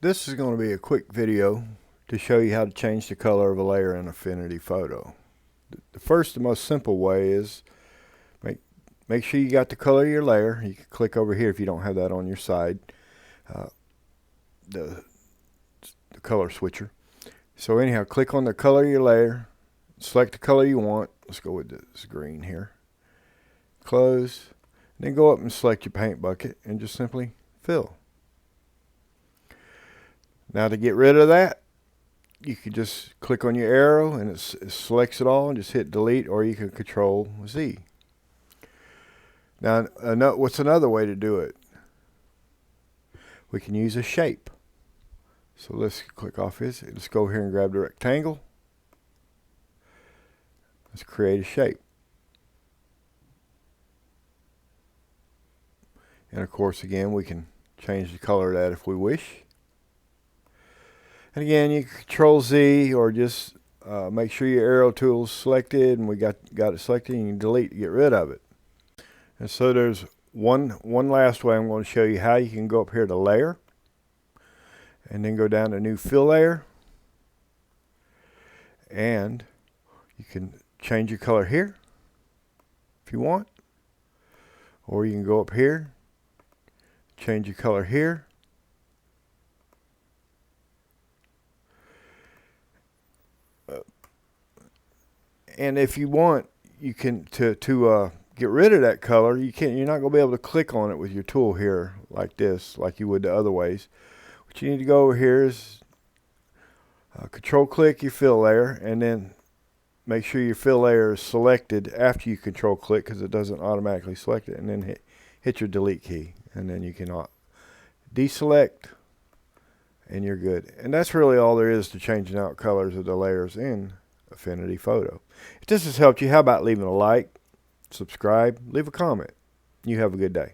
This is going to be a quick video to show you how to change the color of a layer in Affinity Photo. The first and most simple way is make sure you got the color of your layer. You can click over here if you don't have that on your side, the color switcher. So anyhow, click on the color of your layer, select the color you want. Let's go with this green here. Close, and then go up and select your paint bucket and just simply fill. Now to get rid of that, you can just click on your arrow and it selects it all and just hit delete, or you can control Z. Now what's another way to do it? We can use a shape. So let's click off this. Let's go here and grab the rectangle. Let's create a shape. And of course, again, we can change the color of that if we wish. And again, you can control Z, or just make sure your arrow tool is selected, and we got it selected, and you can delete to get rid of it. And so there's one last way I'm going to show you how you can go up here to layer, and then go down to new fill layer, and you can change your color here if you want, or you can go up here, change your color here, and if you want, you can to get rid of that color. You're not going to be able to click on it with your tool here like this, like you would the other ways. What you need to go over here is control click your fill layer, and then make sure your fill layer is selected after you control click, because it doesn't automatically select it, and then hit your delete key, and then you can deselect, and you're good. And that's really all there is to changing out colors of the layers in Affinity Photo. If this has helped you, how about leaving a like, subscribe, leave a comment. You have a good day.